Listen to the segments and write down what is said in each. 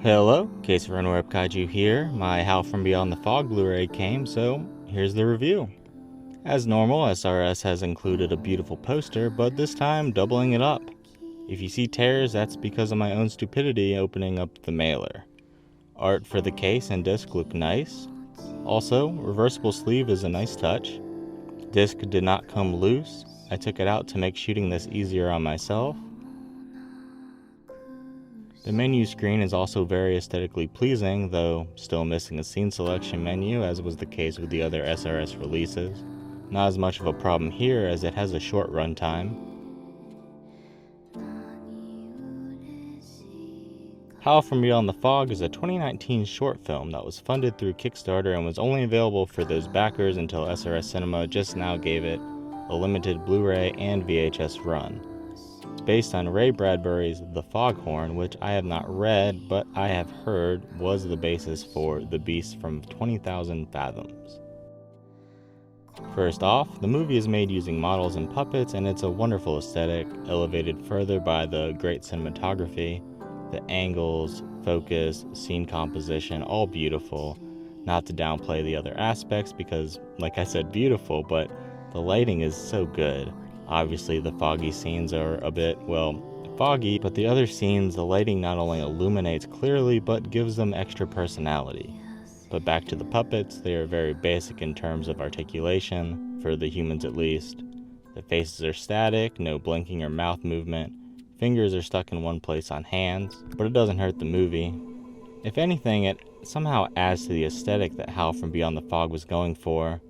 Hello, Case for Interwebkaiju here. My Howl from Beyond the Fog Blu-ray came, so here's the review. As normal, SRS has included a beautiful poster, but this time doubling it up. If you see tears, that's because of my own stupidity opening up the mailer. Art for the case and disc look nice. Also, reversible sleeve is a nice touch. Disc did not come loose. I took it out to make shooting this easier on myself. The menu screen is also very aesthetically pleasing, though still missing a scene selection menu, as was the case with the other SRS releases. Not as much of a problem here, as it has a short runtime. Howl from Beyond the Fog is a 2019 short film that was funded through Kickstarter and was only available for those backers until SRS Cinema just now gave it a limited Blu-ray and VHS run. It's based on Ray Bradbury's The Foghorn, which I have not read, but I have heard was the basis for The Beast from 20,000 Fathoms. First off, the movie is made using models and puppets, and it's a wonderful aesthetic, elevated further by the great cinematography. The angles, focus, scene composition, all beautiful. Not to downplay the other aspects because, like I said, beautiful, but the lighting is so good. Obviously, the foggy scenes are a bit, foggy, but the other scenes, the lighting not only illuminates clearly, but gives them extra personality. But back to the puppets, they are very basic in terms of articulation, for the humans at least. The faces are static, no blinking or mouth movement. Fingers are stuck in one place on hands, but it doesn't hurt the movie. If anything, it somehow adds to the aesthetic that Howl from Beyond the Fog was going for.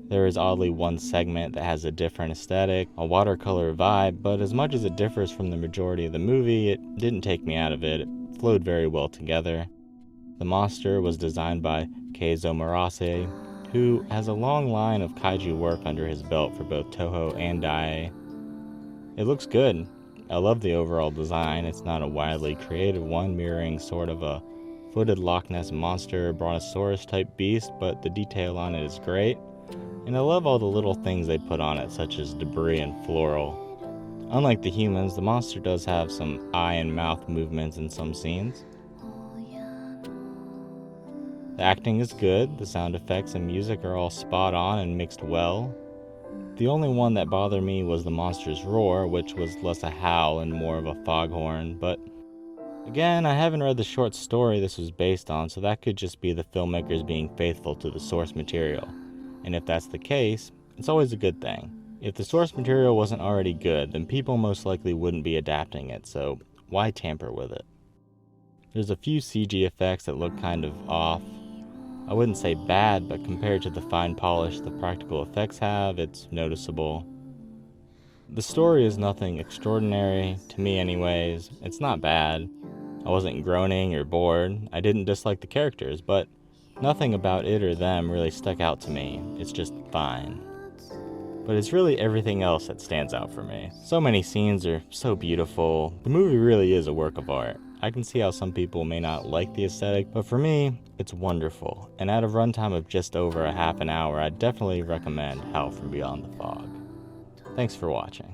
There is oddly one segment that has a different aesthetic, a watercolor vibe, but as much as it differs from the majority of the movie, it didn't take me out of it. It flowed very well together. The monster was designed by Keizo Murase, who has a long line of kaiju work under his belt for both Toho and Daiei. It looks good. I love the overall design. It's not a wildly creative one, mirroring sort of a footed Loch Ness monster, brontosaurus type beast, but the detail on it is great. And I love all the little things they put on it, such as debris and floral. Unlike the humans, the monster does have some eye and mouth movements in some scenes. The acting is good, the sound effects and music are all spot on and mixed well. The only one that bothered me was the monster's roar, which was less a howl and more of a foghorn, but again, I haven't read the short story this was based on, so that could just be the filmmakers being faithful to the source material. And if that's the case, it's always a good thing. If the source material wasn't already good, then people most likely wouldn't be adapting it, so why tamper with it? There's a few CG effects that look kind of off. I wouldn't say bad, but compared to the fine polish the practical effects have, it's noticeable. The story is nothing extraordinary, to me anyways. It's not bad. I wasn't groaning or bored. I didn't dislike the characters, but nothing about it or them really stuck out to me. It's just fine. But it's really everything else that stands out for me. So many scenes are so beautiful. The movie really is a work of art. I can see how some people may not like the aesthetic, but for me, it's wonderful. And at a runtime of just over a half an hour, I'd definitely recommend Howl from Beyond the Fog. Thanks for watching.